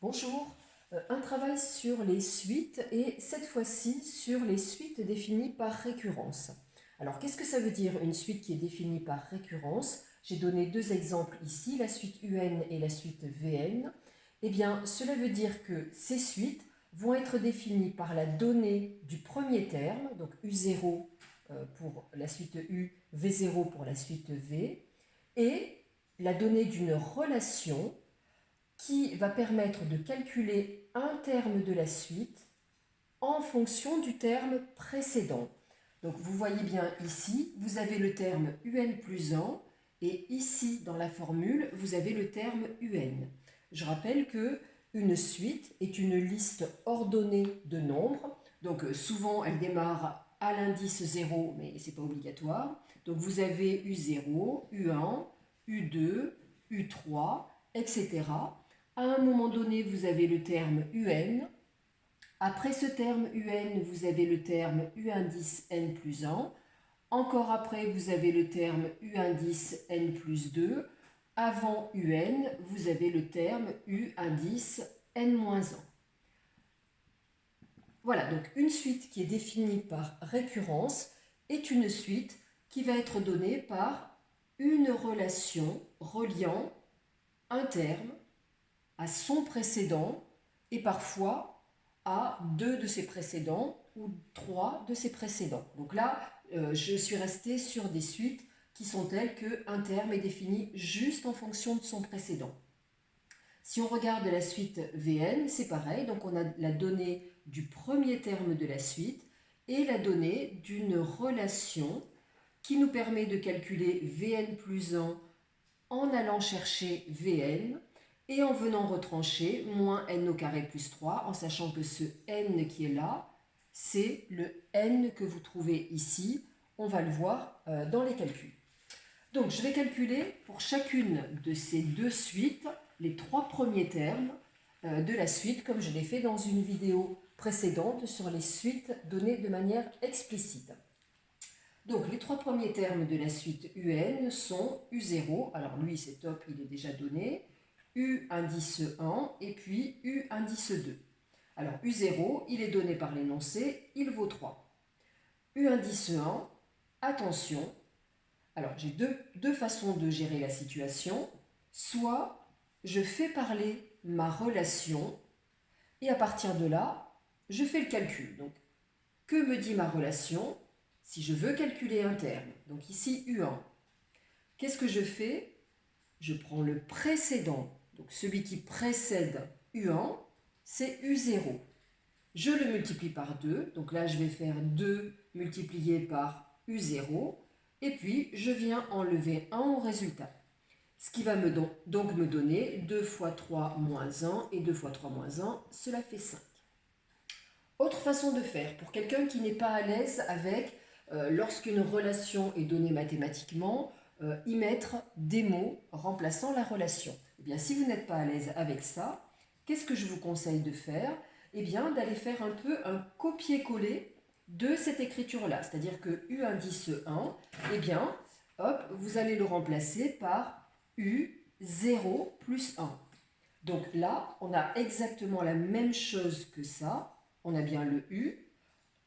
Bonjour, un travail sur les suites et cette fois-ci sur les suites définies par récurrence. Alors qu'est-ce que ça veut dire une suite qui est définie par récurrence? J'ai donné deux exemples ici, la suite UN et la suite VN. Eh bien, cela veut dire que ces suites vont être définies par la donnée du premier terme, donc U0 pour la suite U, V0 pour la suite V, et la donnée d'une relation qui va permettre de calculer un terme de la suite en fonction du terme précédent. Donc vous voyez bien ici, vous avez le terme UN plus 1 et ici dans la formule, vous avez le terme UN. Je rappelle que une suite est une liste ordonnée de nombres. Donc souvent elle démarre à l'indice 0, mais ce n'est pas obligatoire. Donc vous avez U0, U1, U2, U3, etc. À un moment donné, vous avez le terme UN. Après ce terme UN, vous avez le terme U indice N plus 1. Encore après, vous avez le terme U indice N plus 2. Avant UN, vous avez le terme U indice N-1. Voilà, donc une suite qui est définie par récurrence est une suite qui va être donnée par une relation reliant un terme à son précédent et parfois à deux de ses précédents ou trois de ses précédents. Donc là, je suis restée sur des suites qui sont telles qu'un terme est défini juste en fonction de son précédent. Si on regarde la suite VN, c'est pareil, donc on a la donnée du premier terme de la suite et la donnée d'une relation qui nous permet de calculer Vn plus 1 en allant chercher Vn et en venant retrancher moins n au carré plus 3, en sachant que ce n qui est là, c'est le n que vous trouvez ici. On va le voir dans les calculs. Donc je vais calculer pour chacune de ces deux suites les trois premiers termes de la suite, comme je l'ai fait dans une vidéo précédente sur les suites données de manière explicite. Donc les trois premiers termes de la suite UN sont U0, alors lui c'est top, il est déjà donné, U indice 1 et puis U indice 2. Alors U0, il est donné par l'énoncé, il vaut 3. U indice 1, attention, alors j'ai deux façons de gérer la situation. Soit je fais parler ma relation et à partir de là, je fais le calcul. Donc, que me dit ma relation si je veux calculer un terme? Donc ici U1. Qu'est-ce que je fais? Je prends le précédent. Donc celui qui précède U1, c'est U0. Je le multiplie par 2. Donc là, je vais faire 2 multiplié par U0. Et puis, je viens enlever 1 au résultat. Ce qui va donc me donner 2 fois 3 moins 1. Et 2 fois 3 moins 1, cela fait 5. Autre façon de faire, pour quelqu'un qui n'est pas à l'aise avec, lorsqu'une relation est donnée mathématiquement, y mettre des mots remplaçant la relation. Eh bien, si vous n'êtes pas à l'aise avec ça, qu'est-ce que je vous conseille de faire? Eh bien, d'aller faire un peu un copier-coller de cette écriture-là. C'est-à-dire que U indice 1, eh bien, hop, vous allez le remplacer par U0 plus 1. Donc là, on a exactement la même chose que ça. On a bien le U,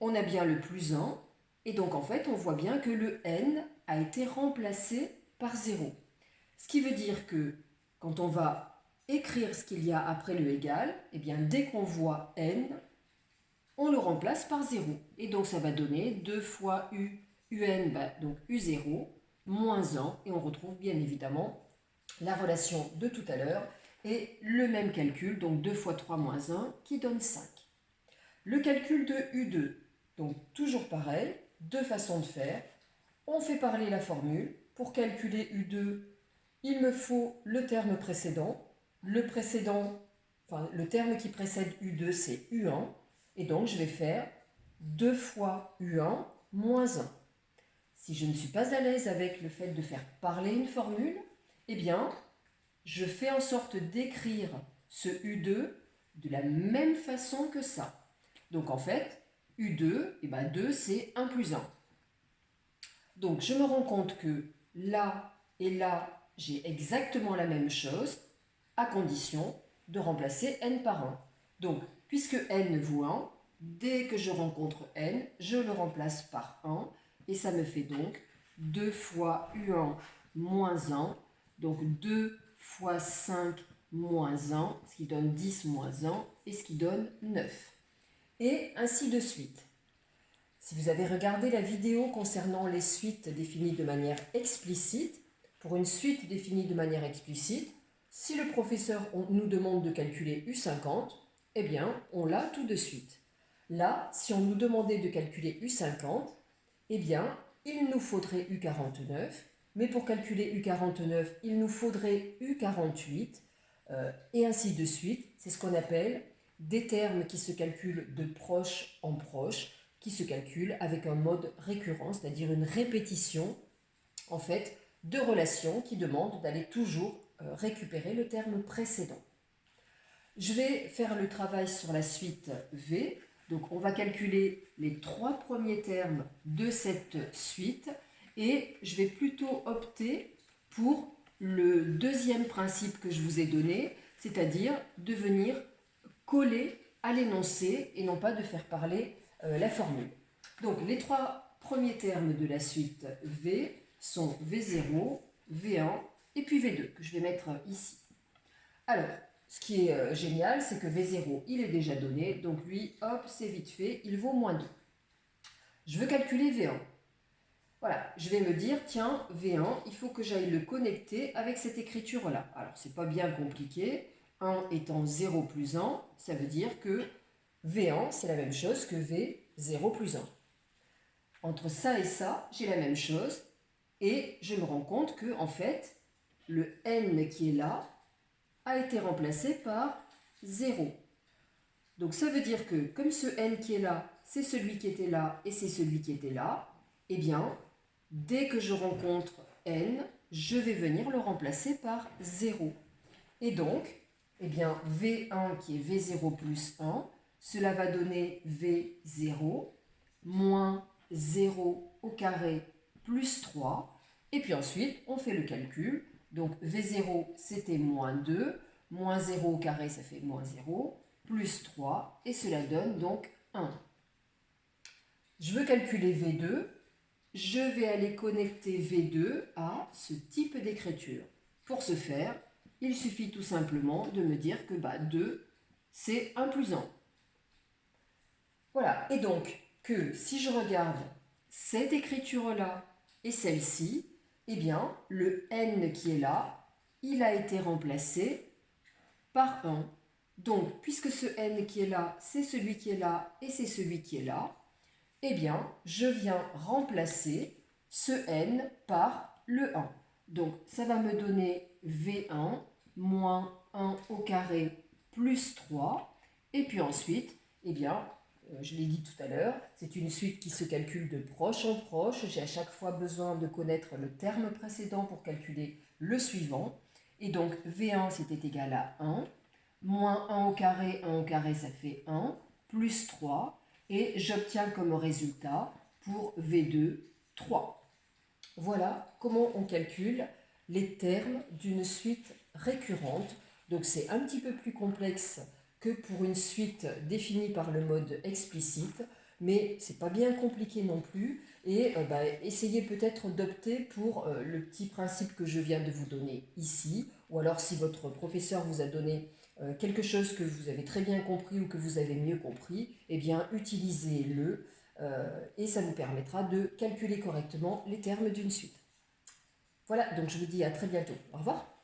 on a bien le plus 1. Et donc en fait, on voit bien que le N a été remplacé par 0. Ce qui veut dire que quand on va écrire ce qu'il y a après le égal, eh bien dès qu'on voit N, on le remplace par 0. Et donc ça va donner 2 fois U, UN, donc U0, moins 1. Et on retrouve bien évidemment la relation de tout à l'heure et le même calcul, donc 2 fois 3 moins 1, qui donne 5. Le calcul de U2, donc toujours pareil, deux façons de faire. On fait parler la formule. Pour calculer U2, il me faut le terme précédent. Le terme qui précède U2, c'est U1. Et donc, je vais faire 2 fois U1 moins 1. Si je ne suis pas à l'aise avec le fait de faire parler une formule, eh bien, je fais en sorte d'écrire ce U2 de la même façon que ça. Donc en fait, U2, eh ben 2 c'est 1 plus 1. Donc je me rends compte que là et là, j'ai exactement la même chose, à condition de remplacer n par 1. Donc, puisque n vaut 1, dès que je rencontre n, je le remplace par 1, et ça me fait donc 2 fois u1 moins 1, donc 2 fois 5 moins 1, ce qui donne 10 moins 1, et ce qui donne 9. Et ainsi de suite. Si vous avez regardé la vidéo concernant les suites définies de manière explicite, pour une suite définie de manière explicite, si le professeur nous demande de calculer U50, eh bien, on l'a tout de suite. Là, si on nous demandait de calculer U50, eh bien, il nous faudrait U49, mais pour calculer U49, il nous faudrait U48, et ainsi de suite. C'est ce qu'on appelle des termes qui se calculent de proche en proche, qui se calculent avec un mode récurrent, c'est-à-dire une répétition, en fait, de relations qui demandent d'aller toujours récupérer le terme précédent. Je vais faire le travail sur la suite V. Donc, on va calculer les 3 premiers termes de cette suite et je vais plutôt opter pour le deuxième principe que je vous ai donné, c'est-à-dire de venir coller à l'énoncé et non pas de faire parler la formule. Donc, les 3 premiers termes de la suite V sont V0, V1 et puis V2, que je vais mettre ici. Alors, ce qui est génial, c'est que V0, il est déjà donné, donc lui, hop, c'est vite fait, il vaut moins 2. Je veux calculer V1. Voilà, je vais me dire, tiens, V1, il faut que j'aille le connecter avec cette écriture-là. Alors, c'est pas bien compliqué. 1 étant 0 plus 1, ça veut dire que V1, c'est la même chose que V0 plus 1. Entre ça et ça, j'ai la même chose, et je me rends compte que, en fait, le n qui est là a été remplacé par 0. Donc ça veut dire que, comme ce n qui est là, c'est celui qui était là et c'est celui qui était là, eh bien, dès que je rencontre n, je vais venir le remplacer par 0. Et donc, eh bien, V1 qui est V0 plus 1, cela va donner V0 moins 0 au carré plus 3. Et puis ensuite, on fait le calcul. Donc V0, c'était moins 2, moins 0 au carré, ça fait moins 0, plus 3, et cela donne donc 1. Je veux calculer V2, je vais aller connecter V2 à ce type d'écriture. Pour ce faire, il suffit tout simplement de me dire que 2, c'est 1 plus 1. Voilà, et donc que si je regarde cette écriture-là et celle-ci, eh bien, le n qui est là, il a été remplacé par 1. Donc, puisque ce n qui est là, c'est celui qui est là et c'est celui qui est là, eh bien, je viens remplacer ce n par le 1. Donc, ça va me donner V1 moins 1 au carré plus 3. Et puis ensuite, eh bien, je l'ai dit tout à l'heure, c'est une suite qui se calcule de proche en proche. J'ai à chaque fois besoin de connaître le terme précédent pour calculer le suivant. Et donc, V1, c'était égal à 1. Moins 1 au carré, ça fait 1. Plus 3. Et j'obtiens comme résultat, pour V2, 3. Voilà comment on calcule les termes d'une suite récurrente. Donc c'est un petit peu plus complexe que pour une suite définie par le mode explicite, mais c'est pas bien compliqué non plus. Et essayez peut-être d'opter pour le petit principe que je viens de vous donner ici, ou alors si votre professeur vous a donné quelque chose que vous avez très bien compris ou que vous avez mieux compris, eh bien utilisez-le et ça vous permettra de calculer correctement les termes d'une suite. Voilà, donc je vous dis à très bientôt. Au revoir.